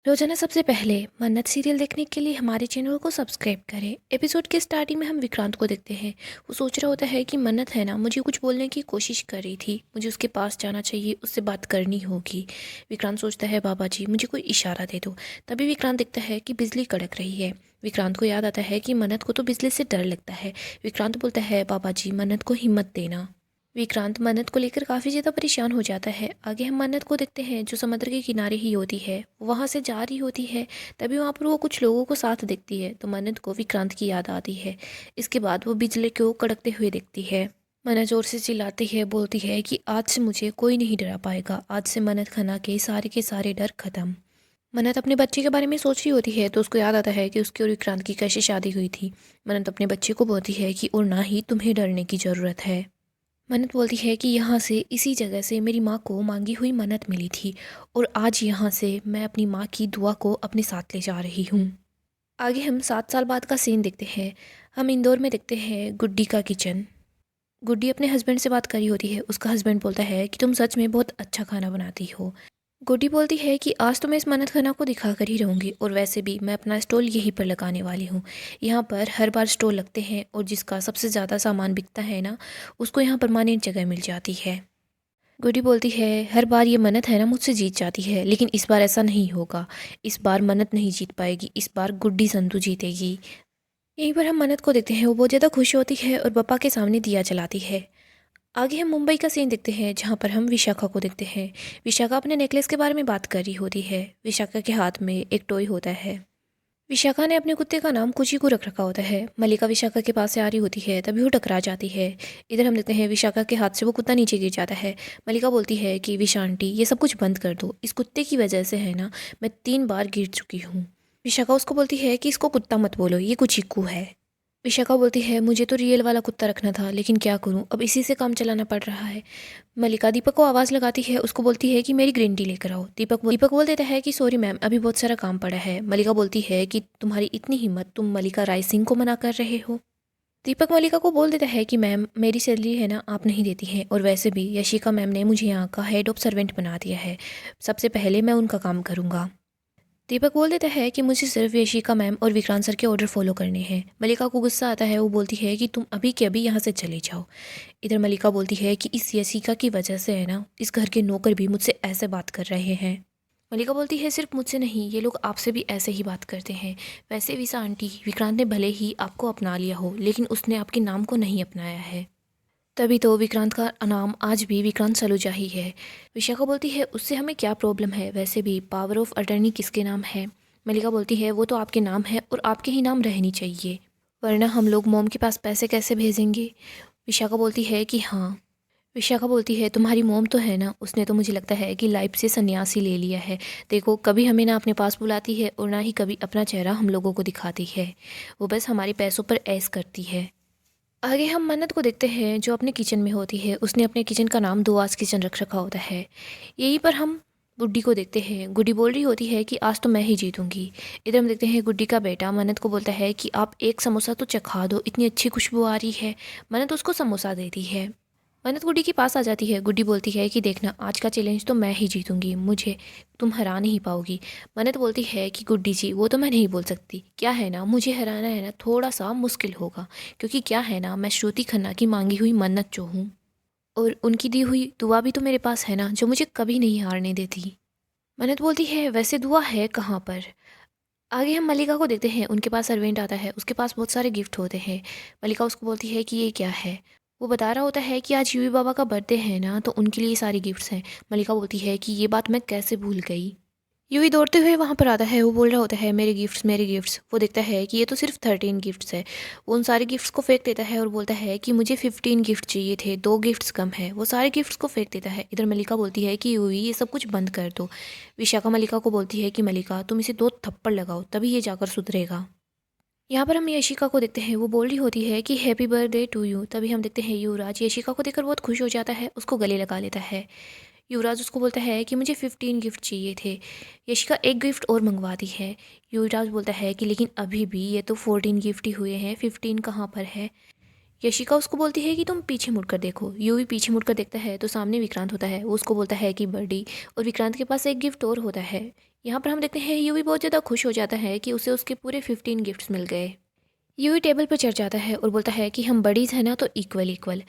रोजाना सबसे पहले मन्नत सीरियल देखने के लिए हमारे चैनल को सब्सक्राइब करें। एपिसोड के स्टार्टिंग में हम विक्रांत को देखते हैं। वो सोच रहा होता है कि मन्नत है ना, मुझे कुछ बोलने की कोशिश कर रही थी, मुझे उसके पास जाना चाहिए, उससे बात करनी होगी। विक्रांत सोचता है बाबा जी मुझे कोई इशारा दे दो। तभी विक्रांत देखता है कि बिजली कड़क रही है। विक्रांत को याद आता है कि मन्नत को तो बिजली से डर लगता है। विक्रांत बोलता है बाबा जी मन्नत को हिम्मत देना। विक्रांत मन्नत को लेकर काफ़ी ज़्यादा परेशान हो जाता है। आगे हम मन्नत को देखते हैं जो समुद्र के किनारे ही होती है, वहाँ से जा रही होती है। तभी वहाँ पर वो कुछ लोगों को साथ देखती है तो मन्नत को विक्रांत की याद आती है। इसके बाद वो बिजली को कड़कते हुए देखती है। मन्नत जोर से चिल्लाती है, बोलती है कि आज से मुझे कोई नहीं डरा पाएगा, आज से मन्नत खाना के सारे डर खत्म। मन्नत अपने बच्चे के बारे में सोच रही होती है तो उसको याद आता है कि उसकी और विक्रांत की कैसे शादी हुई थी। मन्नत अपने बच्चे को बोलती है कि और ना ही तुम्हें डरने की ज़रूरत है। मन्नत बोलती है कि यहाँ से, इसी जगह से मेरी माँ को मांगी हुई मन्नत मिली थी और आज यहाँ से मैं अपनी माँ की दुआ को अपने साथ ले जा रही हूँ। आगे हम 7 साल बाद का सीन देखते हैं। हम इंदौर में देखते हैं गुड्डी का किचन। गुड्डी अपने हस्बैंड से बात करी होती है। उसका हस्बैंड बोलता है कि तुम सच में बहुत अच्छा खाना बनाती हो। गुड्डी बोलती है कि आज तो मैं इस मन्नत खाना को दिखा कर ही रहूँगी और वैसे भी मैं अपना स्टॉल यहीं पर लगाने वाली हूँ। यहाँ पर हर बार स्टॉल लगते हैं और जिसका सबसे ज़्यादा सामान बिकता है ना, उसको यहाँ परमानेंट जगह मिल जाती है। गुड्डी बोलती है हर बार ये मन्नत है ना मुझसे जीत जाती है, लेकिन इस बार ऐसा नहीं होगा। इस बार मन्नत नहीं जीत पाएगी, इस बार गुड्डी संधू जीतेगी। यहीं पर हम मन्नत को देखते हैं, वो बहुत ज़्यादा खुश होती है और पापा के सामने दिया जलाती है। आगे हम मुंबई का सीन देखते हैं जहाँ पर हम विशाखा को देखते हैं। विशाखा अपने नेकलेस के बारे में बात कर रही होती है। विशाखा के हाथ में एक टॉय होता है। विशाखा ने अपने कुत्ते का नाम कुची को रख रखा होता है। मलिका विशाखा के पास से आ रही होती है तभी वो टकरा जाती है। इधर हम देखते हैं विशाखा के हाथ से वो कुत्ता नीचे गिर जाता है। मलिका बोलती है कि विशा आंटी ये सब कुछ बंद कर दो, इस कुत्ते की वजह से है ना मैं 3 बार गिर चुकी हूँ। विशाखा उसको बोलती है कि इसको कुत्ता मत बोलो, ये कुचिक्कू है। विशाखा बोलती है मुझे तो रियल वाला कुत्ता रखना था, लेकिन क्या करूं, अब इसी से काम चलाना पड़ रहा है। मल्लिका दीपक को आवाज़ लगाती है, उसको बोलती है कि मेरी ग्रीन टी लेकर आओ। दीपक बोल देता है कि सॉरी मैम, अभी बहुत सारा काम पड़ा है। मल्लिका बोलती है कि तुम्हारी इतनी हिम्मत, तुम मल्लिका राय सिंह को मना कर रहे हो। दीपक मल्लिका को बोल देता है कि मैम मेरी सैलरी है ना आप नहीं देती हैं, और वैसे भी यशिका मैम ने मुझे यहाँ का हेड ऑफ सर्वेंट बना दिया है, सबसे पहले मैं उनका काम करूँगा। दीपक बोल देता है कि मुझे सिर्फ यशिका मैम और विक्रांत सर के ऑर्डर फॉलो करने हैं। मल्लिका को गुस्सा आता है, वो बोलती है कि तुम अभी के अभी यहाँ से चले जाओ। इधर मल्लिका बोलती है कि इस यशिका की वजह से है ना इस घर के नौकर भी मुझसे ऐसे बात कर रहे हैं। मल्लिका बोलती है सिर्फ मुझसे नहीं, ये लोग आपसे भी ऐसे ही बात करते हैं। वैसे विशा आंटी, विक्रांत ने भले ही आपको अपना लिया हो, लेकिन उसने आपके नाम को नहीं अपनाया है। तभी तो विक्रांत का नाम आज भी विक्रांत सलूजा ही है। विशाखा बोलती है उससे हमें क्या प्रॉब्लम है, वैसे भी पावर ऑफ अटर्नी किसके नाम है। मल्लिका बोलती है वो तो आपके नाम है और आपके ही नाम रहनी चाहिए, वरना हम लोग मोम के पास पैसे कैसे भेजेंगे। विशाखा बोलती है कि हाँ। विशाखा बोलती है तुम्हारी मोम तो है ना, उसने तो मुझे लगता है कि लाइफ से सन्यासी ले लिया है। देखो कभी हमें ना अपने पास बुलाती है और ना ही कभी अपना चेहरा हम लोगों को दिखाती है, वो बस हमारे पैसों पर ऐश करती है। आगे हम मन्नत को देखते हैं जो अपने किचन में होती है। उसने अपने किचन का नाम दुआस किचन रख रखा होता है। यहीं पर हम गुड्डी को देखते हैं। गुड्डी बोल रही होती है कि आज तो मैं ही जीतूंगी। इधर हम देखते हैं गुड्डी का बेटा मन्नत को बोलता है कि आप एक समोसा तो चखा दो, इतनी अच्छी खुशबू आ रही है। मन्नत उसको समोसा देती है। मन्नत गुड्डी के पास आ जाती है। गुड्डी बोलती है कि देखना आज का चैलेंज तो मैं ही जीतूंगी, मुझे तुम हरा नहीं पाओगी। मन्नत बोलती है कि गुड्डी जी वो तो मैं नहीं बोल सकती, क्या है ना मुझे हराना है ना थोड़ा सा मुश्किल होगा, क्योंकि क्या है ना मैं श्रुति खन्ना की मांगी हुई मन्नत जो हूँ, और उनकी दी हुई दुआ भी तो मेरे पास है ना जो मुझे कभी नहीं हारने देती। मन्नत बोलती है वैसे दुआ है कहाँ पर। आगे हम मल्लिका को देखते हैं। उनके पास सर्वेंट आता है, उसके पास बहुत सारे गिफ्ट होते हैं। मल्लिका उसको बोलती है कि ये क्या है। वो बता रहा होता है कि आज यूवी बाबा का बर्थडे है ना, तो उनके लिए सारे गिफ्ट्स हैं। मल्लिका बोलती है कि ये बात मैं कैसे भूल गई। यूवी दौड़ते हुए वहाँ पर आता है। वो बोल रहा होता है मेरे गिफ्ट्स मेरे गिफ्ट्स। वो देखता है कि ये तो सिर्फ 13 गिफ्ट्स है। वो उन सारे गिफ्ट्स को फेंक देता है और बोलता है कि मुझे 15 गिफ्ट चाहिए थे, 2 गिफ्ट्स कम है। वो सारे गिफ्ट्स को फेंक देता है। इधर मल्लिका बोलती है कि यूवी ये सब कुछ बंद कर दो। विशाखा मल्लिका को बोलती है कि मल्लिका तुम इसे 2 थप्पड़ लगाओ तभी ये जाकर सुधरेगा। यहाँ पर हम यशिका को देखते हैं। वो बोल रही होती है कि हैप्पी बर्थडे टू यू। तभी हम देखते हैं युवराज यशिका को देखकर बहुत खुश हो जाता है, उसको गले लगा लेता है। युवराज उसको बोलता है कि मुझे 15 गिफ्ट चाहिए थे। यशिका एक गिफ्ट और मंगवाती है। युवराज बोलता है कि लेकिन अभी भी ये तो 14 गिफ्ट ही हुए हैं, 15 कहाँ पर है। यशिका उसको बोलती है कि तुम पीछे मुड़कर देखो। यूवी पीछे मुड़कर देखता है तो सामने विक्रांत होता है। वो उसको बोलता है कि बर्डी, और विक्रांत के पास एक गिफ्ट और होता है। यहाँ पर हम देखते हैं यूवी बहुत ज़्यादा खुश हो जाता है कि उसे उसके पूरे 15 गिफ्ट्स मिल गए। यूवी टेबल पर चढ़ जाता है और बोलता है कि हम बडीज़ हैं ना, तो इक्वल इक्वल।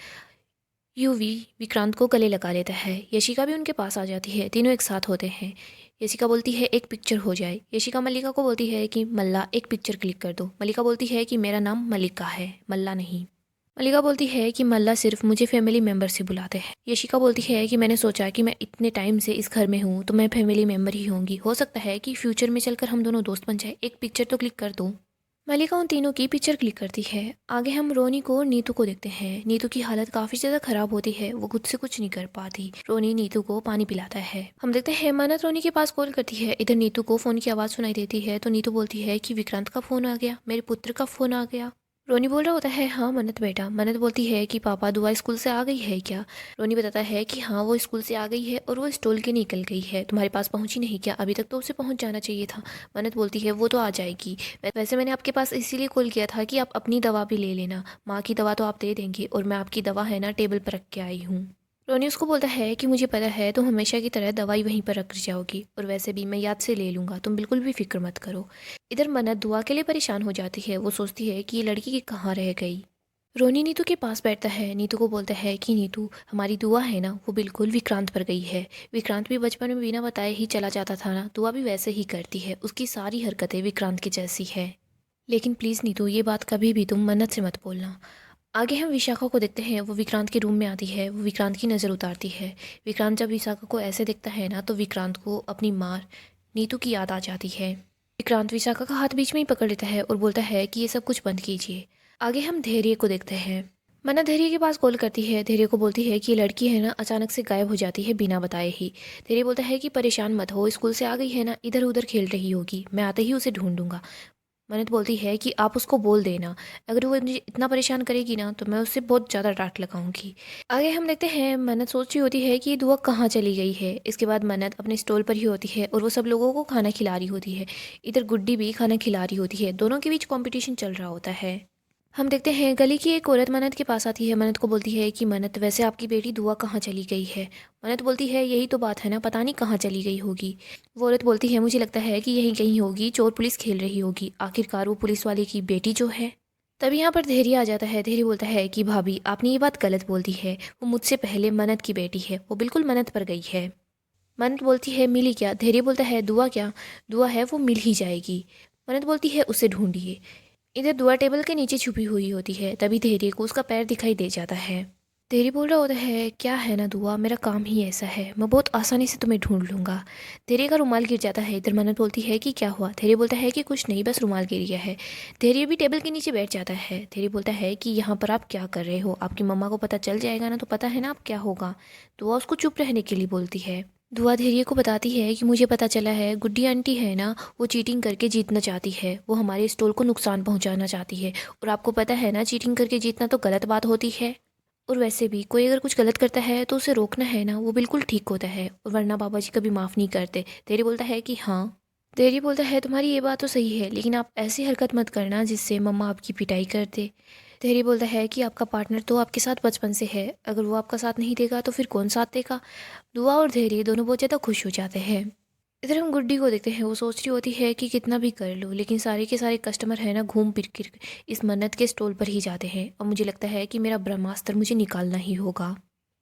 यूवी विक्रांत को गले लगा लेता है। यशिका भी उनके पास आ जाती है। तीनों एक साथ होते हैं। यशिका बोलती है एक पिक्चर हो जाए। यशिका मल्लिका को बोलती है कि मल्ला एक पिक्चर क्लिक कर दो। मल्लिका बोलती है कि मेरा नाम मल्लिका है, मल्ला नहीं। मल्लिका बोलती है कि मल्ला सिर्फ मुझे फैमिली मेम्बर से बुलाते हैं। यशिका बोलती है कि मैंने सोचा कि मैं इतने टाइम से इस घर में हूँ तो मैं फैमिली मेम्बर ही होंगी। हो सकता है कि फ्यूचर में चलकर हम दोनों दोस्त बन जाए। एक पिक्चर तो क्लिक कर दो। मल्लिका उन तीनों की पिक्चर क्लिक करती है। आगे हम रोनी को और नीतू को देखते हैं। नीतू की हालत काफ़ी ज़्यादा ख़राब होती है। वो खुद से कुछ नहीं कर पाती। रोनी नीतू को पानी पिलाता है। हम देखते हैं मन्नत रोनी के पास कॉल करती है। इधर नीतू को फ़ोन की आवाज़ सुनाई देती है तो नीतू बोलती है कि विक्रांत का फ़ोन आ गया, मेरे पुत्र का फ़ोन आ गया। रोनी बोल रहा होता है हाँ मन्नत बेटा। मन्नत बोलती है कि पापा दुआ स्कूल से आ गई है क्या। रोनी बताता है कि हाँ वो स्कूल से आ गई है और वो स्टॉल के निकल गई है। तुम्हारे पास पहुंची नहीं क्या, अभी तक तो उसे पहुंच जाना चाहिए था। मन्नत बोलती है वो तो आ जाएगी। वैसे मैंने आपके पास इसीलिए कॉल किया था कि आप अपनी दवा भी ले लेना। माँ की दवा तो आप दे देंगे और मैं आपकी दवा है ना टेबल पर रख के आई हूँ। रोनी उसको बोलता है कि मुझे पता है तुम हमेशा की तरह दवाई वहीं पर रख जाओगी और वैसे भी मैं याद से ले लूँगा, तुम बिल्कुल भी फिक्र मत करो। इधर मन्नत दुआ के लिए परेशान हो जाती है। वो सोचती है कि ये लड़की की कहाँ रह गई। रोनी नीतू के पास बैठता है। नीतू को बोलता है कि नीतू हमारी दुआ है ना वो बिल्कुल विक्रांत पर गई है। विक्रांत भी बचपन में बिना बताए ही चला जाता था ना, दुआ भी वैसे ही करती है। उसकी सारी हरकतें विक्रांत की जैसी है। लेकिन प्लीज़ नीतू ये बात कभी भी तुम मन्नत से मत बोलना। आगे हम विशाखा को देखते हैं। वो विक्रांत के रूम में आती है। वो विक्रांत की नज़र उतारती है। विक्रांत जब विशाखा को ऐसे देखता है ना तो विक्रांत को अपनी माँ नीतू की याद आ जाती है। विक्रांत विशाखा का हाथ बीच में ही पकड़ लेता है और बोलता है कि ये सब कुछ बंद कीजिए। आगे हम धैर्य को देखते हैं। मन्ना धैर्य के पास कॉल करती है। धैर्य को बोलती है कि ये लड़की है ना अचानक से गायब हो जाती है बिना बताए ही। धैर्य बोलता है कि परेशान मत हो, स्कूल से आ गई है ना, इधर उधर खेल रही होगी, मैं आते ही उसे ढूंढूंगा। मन्नत बोलती है कि आप उसको बोल देना, अगर वो मुझे इतना परेशान करेगी ना तो मैं उससे बहुत ज़्यादा डांट लगाऊंगी। आगे हम देखते हैं मन्नत सोच रही होती है कि ये दुआ कहाँ चली गई है। इसके बाद मन्नत अपने स्टॉल पर ही होती है और वो सब लोगों को खाना खिला रही होती है। इधर गुड्डी भी खाना खिला रही होती है। दोनों के बीच कॉम्पिटिशन चल रहा होता है। हम देखते हैं गली की एक औरत मन्नत के पास आती है। मन्नत को बोलती है कि मन्नत वैसे आपकी बेटी दुआ कहाँ चली गई है। मन्नत बोलती है यही तो बात है ना, पता नहीं कहाँ चली गई होगी। वो औरत बोलती है मुझे लगता है कि यहीं कहीं होगी, चोर पुलिस खेल रही होगी, आखिरकार वो पुलिस वाले की बेटी जो है। तभी यहाँ पर धैर्य आ जाता है। धैर्य बोलता है कि भाभी आपने ये बात गलत बोल दी है, वो मुझसे पहले मन्नत की बेटी है, वो बिल्कुल मन्नत पर गई है। मन्नत बोलती है मिली क्या। धैर्य बोलता है दुआ क्या, दुआ है वो मिल ही जाएगी। मन्नत बोलती है उसे ढूंढिए। इधर दुआ टेबल के नीचे छुपी हुई होती है। तभी धैर्य को उसका पैर दिखाई दे जाता है। धैर्य बोल रहा होता है क्या है ना दुआ, मेरा काम ही ऐसा है, मैं बहुत आसानी से तुम्हें ढूंढ लूंगा। धैर्य का रुमाल गिर जाता है। इधर मन्नत बोलती है कि क्या हुआ। धैर्य बोलता है कि कुछ नहीं, बस रुमाल गिर गया है। धैर्य भी टेबल के नीचे बैठ जाता है। धैर्य बोलता है कि यहाँ पर आप क्या कर रहे हो, आपकी मम्मा को पता चल जाएगा ना तो पता है ना आप क्या होगा। दुआ उसको चुप रहने के लिए बोलती है। दुआ धैर्य को बताती है कि मुझे पता चला है गुड्डी आंटी है ना, वो चीटिंग करके जीतना चाहती है, वो हमारे स्टॉल को नुकसान पहुंचाना चाहती है। और आपको पता है ना चीटिंग करके जीतना तो गलत बात होती है। और वैसे भी कोई अगर कुछ गलत करता है तो उसे रोकना है ना, वो बिल्कुल ठीक होता है, और वरना बाबा जी कभी माफ़ नहीं करते। धैर्य बोलता है कि हाँ। धैर्य बोलता है तुम्हारी ये बात तो सही है, लेकिन आप ऐसी हरकत मत करना जिससे मम्मा आपकी पिटाई कर दे। धैर्य बोलता है कि आपका पार्टनर तो आपके साथ बचपन से है, अगर वो आपका साथ नहीं देगा तो फिर कौन साथ देगा। दुआ और धैर्य दोनों बहुत ज़्यादा खुश हो जाते हैं। इधर हम गुड्डी को देखते हैं। वो सोच रही होती है कि कितना भी कर लो, लेकिन सारे के सारे कस्टमर है ना घूम फिर कर इस मन्नत के स्टॉल पर ही जाते हैं, और मुझे लगता है कि मेरा ब्रह्मास्त्र मुझे निकालना ही होगा।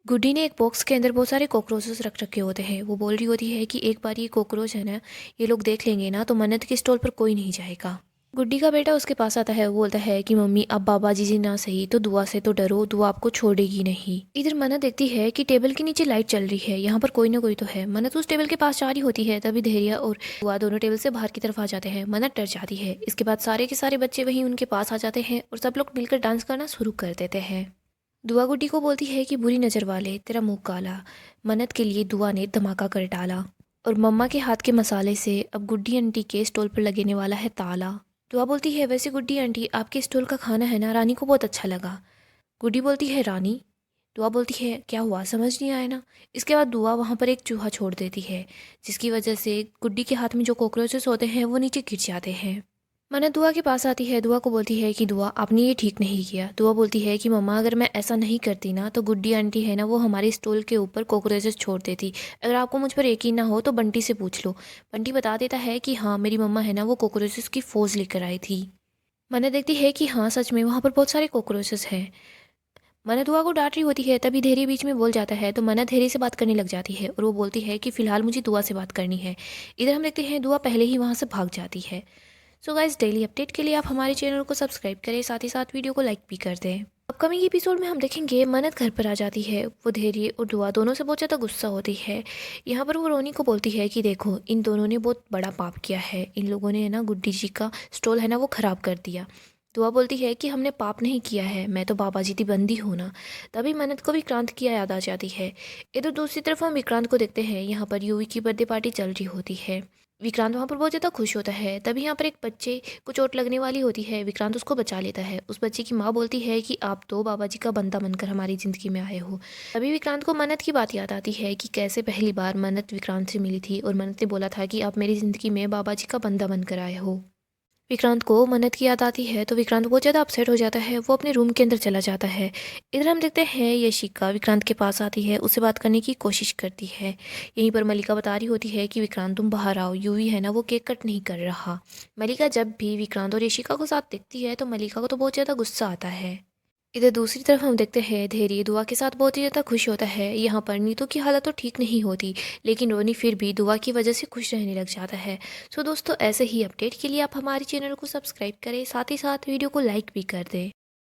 गुड्डी ने एक बॉक्स के अंदर बहुत सारे कॉकरोचेस रख रखे होते हैं। वो बोल रही होती है कि एक बार ये कॉकरोच है ना, ये लोग देख लेंगे ना तो मन्नत के स्टॉल पर कोई नहीं जाएगा। गुड्डी का बेटा उसके पास आता है। वो बोलता है कि मम्मी अब बाबा जी ना सही तो दुआ से तो डरो, दुआ आपको छोड़ेगी नहीं। इधर मन्नत देखती है कि टेबल के नीचे लाइट चल रही है, यहाँ पर कोई ना कोई तो है। मन्नत उस टेबल के पास जा रही होती है। तभी धैर्य और दुआ दोनों टेबल से बाहर की तरफ आ जाते हैं। मन्नत डर जाती है। इसके बाद सारे के सारे बच्चे वहीं उनके पास आ जाते हैं और सब लोग मिलकर डांस करना शुरू कर देते हैं। दुआ गुड्डी को बोलती है कि बुरी नज़र वाले तेरा मुंह काला। मन्नत के लिए दुआ ने धमाका कर डाला, और मम्मा के हाथ के मसाले से अब गुड्डी आंटी के स्टॉल पर लगने वाला है ताला। दुआ बोलती है वैसे गुड्डी आंटी आपके स्टॉल का खाना है ना रानी को बहुत अच्छा लगा। गुड्डी बोलती है रानी। दुआ बोलती है क्या हुआ, समझ नहीं आया ना। इसके बाद दुआ वहाँ पर एक चूहा छोड़ देती है, जिसकी वजह से गुड्डी के हाथ में जो कॉकरोचेस होते हैं वो नीचे गिर जाते हैं। मन्नत दुआ के पास आती है। दुआ को बोलती है कि दुआ आपने ये ठीक नहीं किया। दुआ बोलती है कि मम्मा अगर मैं ऐसा नहीं करती ना तो गुड्डी आंटी है ना वो हमारे स्टॉल के ऊपर कॉकरोचेस छोड़ देती। अगर आपको मुझ पर यकीन ना हो तो बंटी से पूछ लो। बंटी बता देता है कि हाँ मेरी मम्मा है ना वो कॉकरोचेस की फौज लेकर आई थी। मन्नत देखती है कि हाँ सच में वहाँ पर बहुत सारे कॉकरोचेस हैं। मन्नत दुआ को डांट रही होती है, तभी धैर्य बीच में बोल जाता है तो मन्नत धैर्य से बात करने लग जाती है और वो बोलती है कि फ़िलहाल मुझे दुआ से बात करनी है। इधर हम देखते हैं दुआ पहले ही वहाँ से भाग जाती है। सो गाइस डेली अपडेट के लिए आप हमारे चैनल को सब्सक्राइब करें, साथ ही साथ वीडियो को लाइक भी कर दें। अपकमिंग एपिसोड में हम देखेंगे मन्नत घर पर आ जाती है। वो धैर्य और दुआ दोनों से बहुत ज़्यादा गुस्सा होती है। यहाँ पर वो रोनी को बोलती है कि देखो इन दोनों ने बहुत बड़ा पाप किया है। इन लोगों ने है ना गुड्डी जी का स्टॉल है ना वो ख़राब कर दिया। दुआ बोलती है कि हमने पाप नहीं किया है, मैं तो बाबा जी की बंदी हूँ ना। तभी मन्नत को विक्रांत की याद आ जाती है। इधर दूसरी तरफ हम विक्रांत को देखते हैं। यहाँ पर यूवी की बर्थडे पार्टी चल रही होती है। विक्रांत वहाँ पर बहुत ज़्यादा खुश होता है। तभी यहाँ पर एक बच्चे को चोट लगने वाली होती है। विक्रांत उसको बचा लेता है। उस बच्चे की माँ बोलती है कि आप तो बाबा जी का बंदा बनकर हमारी ज़िंदगी में आए हो। तभी विक्रांत को मन्नत की बात याद आती है कि कैसे पहली बार मन्नत विक्रांत से मिली थी और मन्नत ने बोला था कि आप मेरी ज़िंदगी में बाबा जी का बंदा बनकर आए हो। विक्रांत को मन्नत की याद आती है तो विक्रांत बहुत ज़्यादा अपसेट हो जाता है। वो अपने रूम के अंदर चला जाता है। इधर हम देखते हैं यशिका विक्रांत के पास आती है, उससे बात करने की कोशिश करती है। यहीं पर मलिका बता रही होती है कि विक्रांत तुम बाहर आओ, यूवी है ना वो केक कट नहीं कर रहा। मलिका जब भी विक्रांत और यशिका को साथ देखती है तो मलिका को तो बहुत ज़्यादा गुस्सा आता है। इधर दूसरी तरफ हम देखते हैं धैर्य दुआ के साथ बहुत ही ज़्यादा खुश होता है। यहाँ पर नीतू की हालत तो ठीक नहीं होती, लेकिन रोनी फिर भी दुआ की वजह से खुश रहने लग जाता है। सो दोस्तों ऐसे ही अपडेट के लिए आप हमारे चैनल को सब्सक्राइब करें, साथ ही साथ वीडियो को लाइक भी कर दें।